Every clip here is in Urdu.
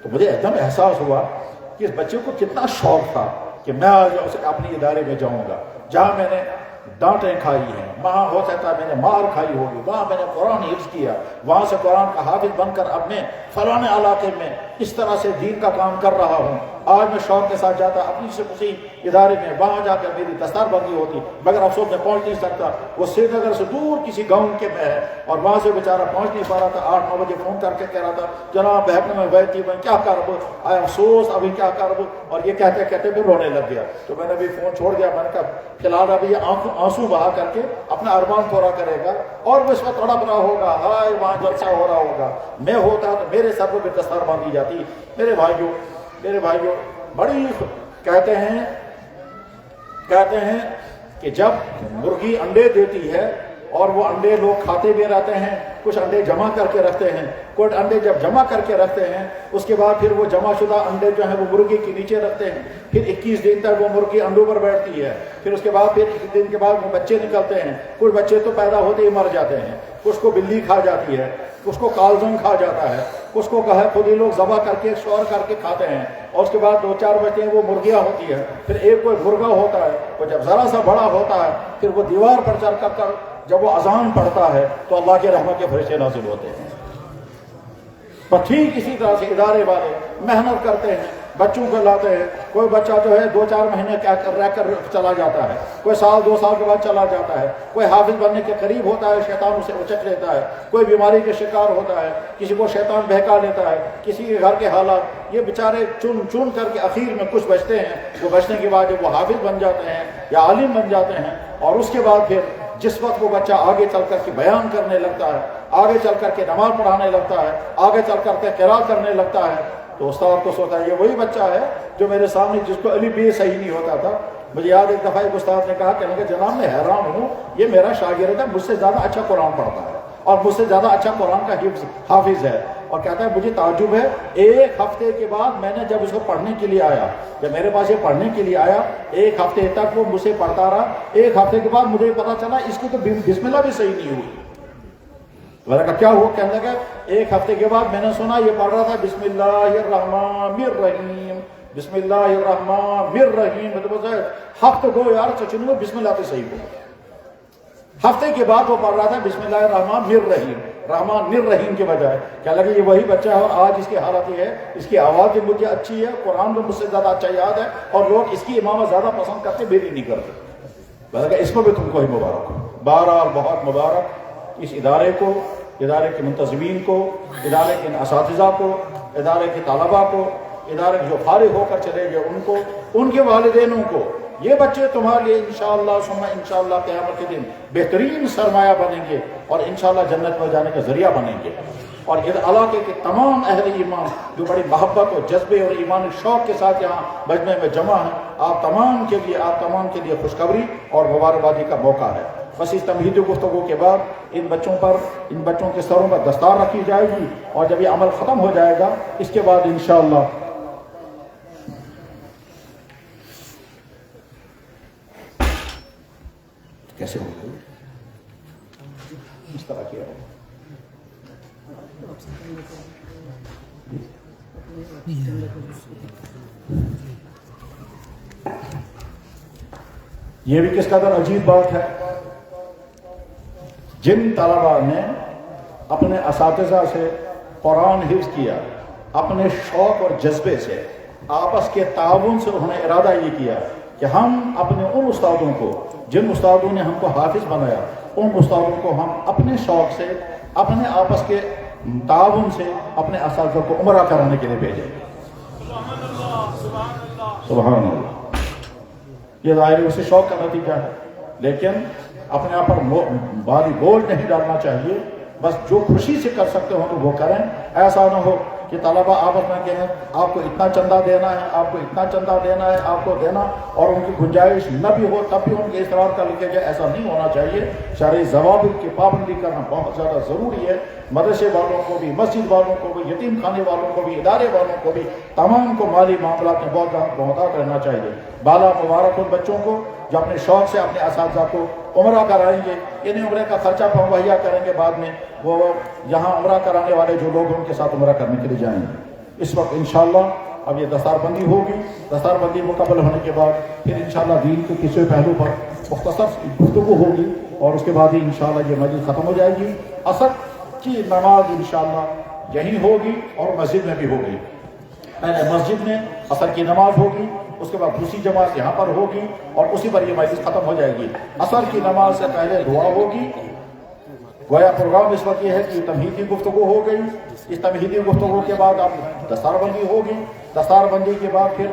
تو مجھے ایک دم احساس ہوا کہ اس بچے کو کتنا شوق تھا کہ میں آج اپنے ادارے میں جاؤں گا جہاں میں نے ڈانٹیں کھائی ہیں، وہاں ہو سکتا ہے میں نے مار کھائی ہوگی، وہاں میں نے قرآن حفظ کیا، وہاں سے قرآن کا حافظ بن کر اب میں فلانے علاقے میں اس طرح سے دین کا کام کر رہا ہوں۔ آج میں شوق کے ساتھ جاتا اپنی سے اسی ادارے میں، وہاں جا کر میری دستار بندی ہوتی، مگر افسوس میں پہنچ نہیں سکتا، وہ سری نگر سے دور کسی گاؤں کے میں ہے اور وہاں سے بیچارہ پہنچ نہیں پا رہا تھا۔ 8-9 بجے فون کر کے کہہ رہا تھا جناب بہن میں بیٹھی میں کیا کروں، آئے افسوس ابھی کیا کروں، اور یہ کہتے کہتے بھی رونے لگ گیا۔ تو میں نے بھی فون چھوڑ دیا، میں نے کہا فی الحال ابھی یہ آنسو بہا کر کے اپنا ارمان پورا کرے گا اور وہ اس وقت تڑپ رہا ہوگا، ہائے وہاں جلسہ ہو رہا ہوگا، میں ہوتا تو میرے سر پہ دستار باندھی جاتی۔ میرے بھائیوں بڑی کہتے ہیں کہ جب مرغی انڈے دیتی ہے اور وہ انڈے لوگ کھاتے بھی رہتے ہیں، کچھ انڈے جمع کر کے رکھتے ہیں، کچھ انڈے جب جمع کر کے رکھتے ہیں اس کے بعد پھر وہ جمع شدہ انڈے جو ہیں وہ مرغی کے نیچے رکھتے ہیں، پھر 21 دن تک وہ مرغی انڈوں پر بیٹھتی ہے، پھر اس کے بعد پھر 21 دن کے بعد وہ بچے نکلتے ہیں، کچھ بچے تو پیدا ہوتے ہی مر جاتے ہیں، کچھ کو بلی کھا جاتی ہے، کچھ کو کالزن کھا جاتا ہے، کچھ کو خود ہی لوگ ذبح کر کے شور کر کے کھاتے ہیں، اور اس کے بعد 2-4 بچے ہیں وہ مرغیاں ہوتی ہے، پھر ایک کوئی مرغا ہوتا ہے، وہ جب ذرا سا بڑا ہوتا ہے پھر وہ دیوار پر چڑھ کر جب وہ اذان پڑھتا ہے تو اللہ کے رحمت کے فرشتے نازل ہوتے ہیں۔ پر ٹھیک اسی طرح سے ادارے والے محنت کرتے ہیں، بچوں کو لاتے ہیں، کوئی بچہ جو ہے 2-4 مہینے رہ کر چلا جاتا ہے، کوئی 1-2 سال کے بعد چلا جاتا ہے، کوئی حافظ بننے کے قریب ہوتا ہے شیطان اسے اچک لیتا ہے، کوئی بیماری کے شکار ہوتا ہے، کسی کو شیطان بہکا لیتا ہے، کسی کے گھر کے حالات، یہ بیچارے چن کر کے اخیر میں کچھ بچتے ہیں، وہ بچنے کے بعد جب وہ حافظ بن جاتے ہیں یا عالم بن جاتے ہیں، اور اس کے بعد پھر جس وقت وہ بچہ آگے چل کر کے بیان کرنے لگتا ہے، آگے چل کر کے نماز پڑھانے لگتا ہے، آگے چل کر کے قرات کرنے لگتا ہے، تو استاد کو سوچتا ہے یہ وہی بچہ ہے جو میرے سامنے جس کو علی بے صحیح نہیں ہوتا تھا۔ مجھے یاد ایک دفعہ ایک استاد نے کہا کہ جناب میں حیران ہوں، یہ میرا شاگرد ہے، مجھ سے زیادہ اچھا قرآن پڑھتا ہے اور مجھ سے زیادہ اچھا قرآن کا حافظ ہے، اور کہتا ہے مجھے تعجب ہے، 1 ہفتے کے بعد میں نے جب اس کو پڑھنے کے لیے آیا، جب میرے پاس یہ پڑھنے کے لیے آیا 1 ہفتے تک وہ مجھ سے پڑھتا رہا، 1 ہفتے کے بعد مجھے پتا چلا اس کی تو بسم اللہ بھی صحیح نہیں ہوئی۔ میں نے کہا کیا ہوا؟ کہنے لگا 1 ہفتے کے بعد میں نے سنا یہ پڑھ رہا تھا بسم اللہ الرحمن الرحیم، بسم اللہ الرحمن الرحیم، مطلب ہفتے گو یار چچنو بسم اللہ تو صحیح ہو۔ ہفتے کے بعد وہ پڑھ رہا تھا بسم اللہ الرحمن الرحیم، رحمان الرحیم کے بجائے، کہنے لگا یہ وہی بچہ ہے، اور آج اس کی حالت یہ ہے، اس کی آواز بھی مجھے اچھی ہے، قرآن بھی مجھ سے زیادہ اچھا یاد ہے، اور لوگ اس کی امامت زیادہ پسند کرتے میری نہیں کرتے۔ میں نے کہا اس میں بھی تم کو ہی مبارک ہو، بہرحال بہت مبارک اس ادارے کو، ادارے کے منتظمین کو، ادارے کے اساتذہ کو، ادارے کے طلباء کو، ادارے کے جو فارغ ہو کر چلے گئے ان کو، ان کے والدینوں کو۔ یہ بچے تمہارے لیے انشاءاللہ ثم انشاءاللہ قیامت کے دن بہترین سرمایہ بنیں گے اور انشاءاللہ جنت میں جانے کا ذریعہ بنیں گے۔ اور اس علاقے کے تمام اہل ایمان جو بڑی محبت اور جذبے اور ایمان شوق کے ساتھ یہاں مجمع میں جمع ہیں، آپ تمام کے لیے خوشخبری اور مبارکبادی کا موقع ہے۔ بس اس تمہیدی گفتگو کے بعد ان بچوں کے سروں پر دستار رکھی جائے گی، اور جب یہ عمل ختم ہو جائے گا اس کے بعد انشاءاللہ کیسے ہوگا اس طرح کیا ہے۔ یہ بھی کس قدر عجیب بات ہے، جن طلباء نے اپنے اساتذہ سے قرآن حفظ کیا، اپنے شوق اور جذبے سے، آپس کے تعاون سے انہوں نے ارادہ یہ کیا کہ ہم اپنے ان استادوں کو، جن استادوں نے ہم کو حافظ بنایا، ان استادوں کو ہم اپنے شوق سے، اپنے آپس کے تعاون سے اپنے اساتذہ کو عمرہ کرانے کے لیے بھیجیں۔ سبحان اللہ۔ یہ ظاہر ہے اسے شوق کا نتیجہ ہے، لیکن اپنے آپ پر بھاری بوجھ نہیں ڈالنا چاہیے، بس جو خوشی سے کر سکتے ہو تو وہ کریں۔ ایسا نہ ہو کہ طلباء آپس میں کہیں آپ کو اتنا چندہ دینا ہے، آپ کو اتنا چندہ دینا ہے، آپ کو دینا، اور ان کی گنجائش نہ بھی ہو تب بھی ان کے اصرار کا لکھے جائے، ایسا نہیں ہونا چاہیے۔ شرعی ضوابط کی پابندی کرنا بہت زیادہ ضروری ہے۔ مدرسے والوں کو بھی، مسجد والوں کو بھی، یتیم خانے والوں کو بھی، ادارے والوں کو بھی، تمام کو مالی معاملات میں بہت محتاط رہنا چاہیے۔ بالا مبارک ان بچوں کو جو اپنے شوق سے اپنے اساتذہ کو عمرہ کرائیں گے، انہیں عمرے کا خرچہ مہیا کریں گے، بعد میں وہ یہاں عمرہ کرانے والے جو لوگ ان کے ساتھ عمرہ کرنے کے لیے جائیں گے۔ اس وقت انشاءاللہ اب یہ دستار بندی ہوگی. دستار بندی مکمل ہونے کے بعد پھر انشاءاللہ دین کے کسی پہلو پر مختصر گفتگو ہوگی اور اس کے بعد ہی انشاءاللہ یہ مجلس ختم ہو جائے گی. عصر کی نماز انشاءاللہ یہیں ہوگی اور مسجد میں بھی ہوگی. پہلے مسجد میں عصر کی نماز ہوگی, اس کے بعد دوسری جماعت یہاں پر ہوگی اور اسی پر یہ مجلس ختم ہو جائے گی. عصر کی نماز سے پہلے دعا ہوگی. گویا پروگرام اس وقت یہ ہے کہ تمہیدی گفتگو ہو گئی. اس تمہیدی گفتگو کے بعد اب دستار بندی ہوگی. دستار بندی کے بعد پھر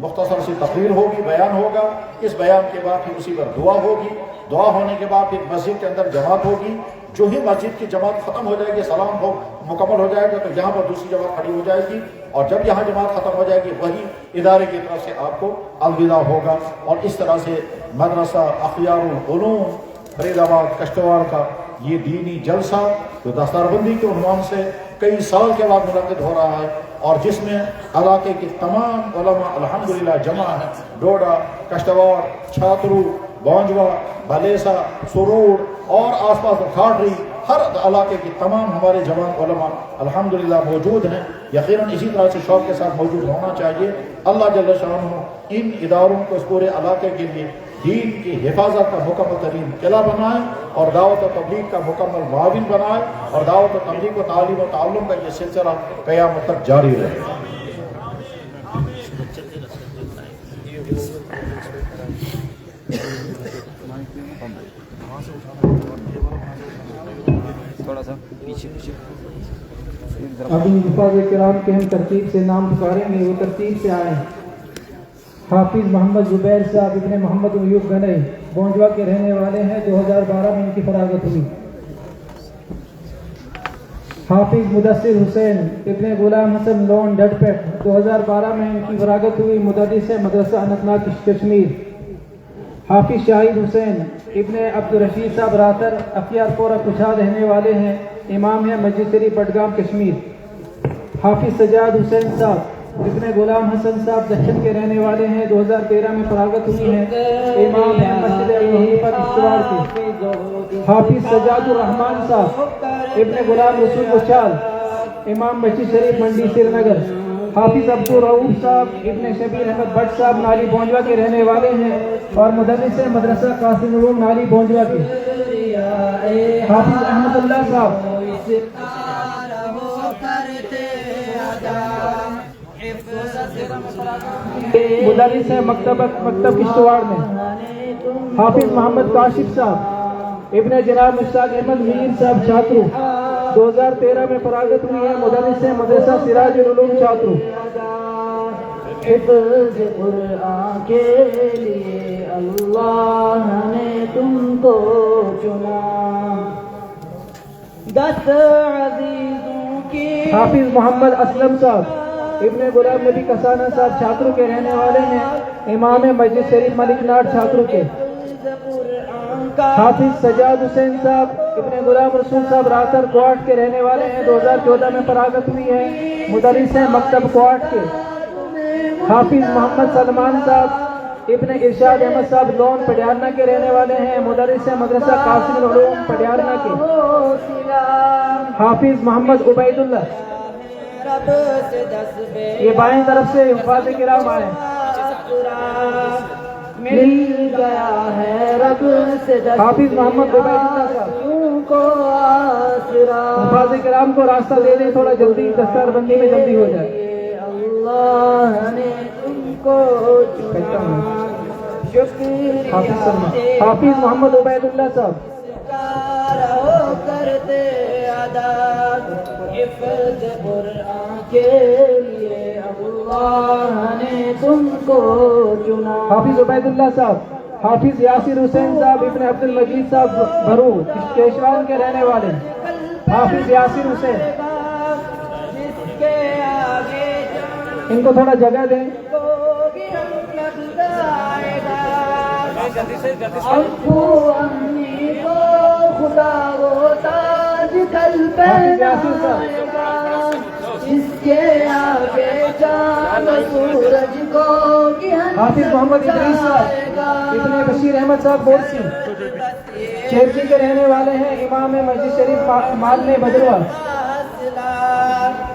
مختصر سی تقریر ہوگی, بیان ہوگا. اس بیان کے بعد پھر اسی پر دعا ہوگی. دعا ہونے کے بعد پھر مسجد کے اندر جماعت ہوگی. جو ہی مسجد کی جماعت ختم ہو جائے گی, سلام ہو مکمل ہو جائے گا, تو یہاں پر دوسری جماعت کھڑی ہو جائے گی اور جب یہاں جماعت ختم ہو جائے گی وہی ادارے کی طرف سے آپ کو الوداع ہوگا. اور اس طرح سے مدرسہ اخیار العلوم فرید آباد کشتواڑ کا یہ دینی جلسہ جو دستار بندی کے عنوان سے کئی سال کے بعد منعقد ہو رہا ہے اور جس میں علاقے کے تمام علماء الحمدللہ جمع ہیں. ڈوڈا, کشتواڑ, چھاترو, بونجوا, بھلیسا, سرور اور آس پاس کھاٹری, ہر علاقے کے تمام ہمارے جوان علماء الحمدللہ موجود ہیں. یقیناً اسی طرح سے شوق کے ساتھ موجود ہونا چاہیے. اللہ جل شانہ ان اداروں کو اس پورے علاقے کے لیے دین کی حفاظت کا مکمل ترین قلعہ بنائے اور دعوت و تبلیغ کا مکمل معاون بنائے اور دعوت و تبلیغ و تعلیم و تعلم کا یہ سلسلہ قیامت تک جاری رہے. ابھی حفاظ کرام کے ہم ترتیب سے نام پکاریں گے, وہ ترتیب سے آئیں. حافظ محمد زبیر صاحب ابن محمد ایوب گنئی بونجوا کے رہنے والے ہیں. 2012 میں ان کی فراغت ہوئی. حافظ مدثر حسین ابن غلام حسن لون ڈڈپیٹ 2012 میں ان کی فراغت ہوئی. مدرس مدرسہ اننت ناگ کشمیر. حافظ شاہد حسین ابن عبدالرشید صاحب راتر اختیار پورہ کچھا رہنے والے ہیں. امام ہیں مسجد شریف بڈگام کشمیر. حافظ سجاد حسین صاحب ابن غلام حسن صاحب دکن کے رہنے والے ہیں. 2013 میں فراغت ہوئی ہے. امام ہیں مسجد ابو حنیفہ کشتواڑ کے. حافظ سجاد الرحمان صاحب ابن غلام رسول بچال امام مسجد شریف منڈی سری نگر. حافظ عبدالرؤوف صاحب ابن شبیر احمد بٹ صاحب نالی بونجوا کے رہنے والے ہیں اور مدرس مدرسہ قاسم العلوم نالی بونجوا کے. حافظ احمد اللہ صاحب مدرس ہے مکتب کشتواڑ میں. حافظ محمد کاشف صاحب ابن جناب مشتاق احمد میر صاحب چھاترو 2013 میں فراغت ہوئی ہے. مدرس ہے مدرسہ سراج العلوم چھاترو. حفظ قرآن کے لیے اللہ نے تم کو چنا, 10 عزیزوں کی. حافظ محمد اسلم صاحب ابن غلام نبی کسانہ صاحب چھاترو کے رہنے والے ہیں. امام مسجد شریف ملک ناٹ چھاترو کے. حافظ سجاد حسین صاحب ابن غلام رسول صاحب راتر کوارٹ کے رہنے والے ہیں. 2014 میں فراغت ہوئی ہے. مدرس ہیں مکتب کوارٹ کے. حافظ محمد سلمان صاحب ابن ارشاد احمد صاحب لون پٹیالنا کے رہنے والے ہیں. مدرس ہیں مدرسہ قاسم العلوم پٹیالنا کے. حافظ محمد عبید اللہ یہ بائیں طرف سے حفاظ کرام آئے. مل گیا ہے رب سے حافظ محمد عبید اللہ صاحب کو آسرا. حفاظ کرام کو راستہ دے دیں, تھوڑا جلدی دستار بندی میں جلدی ہو جائے. اللہ نے تم کو چنا, شکریہ حافظ محمد عبید اللہ صاحب رہو کرتے ادا. حفظ قرآن کے لیے اللہ نے تم کو چنا. حافظ عبید اللہ صاحب. حافظ یاسر حسین صاحب ابن عبد المجید صاحب بھرو کیشوان کے رہنے والے. حافظ یاسر حسین جس کے آگے ان کو تھوڑا جگہ دیں. ابو امی کو خدا وہ تاج کل پہنائے گا, جس کے آگے چاند سورج کو حافظ محمد ادریس صاحب ابن بشیر احمد صاحب بورسی چیرکی کے رہنے والے ہیں. امام مسجد شریف مال میں بدروا.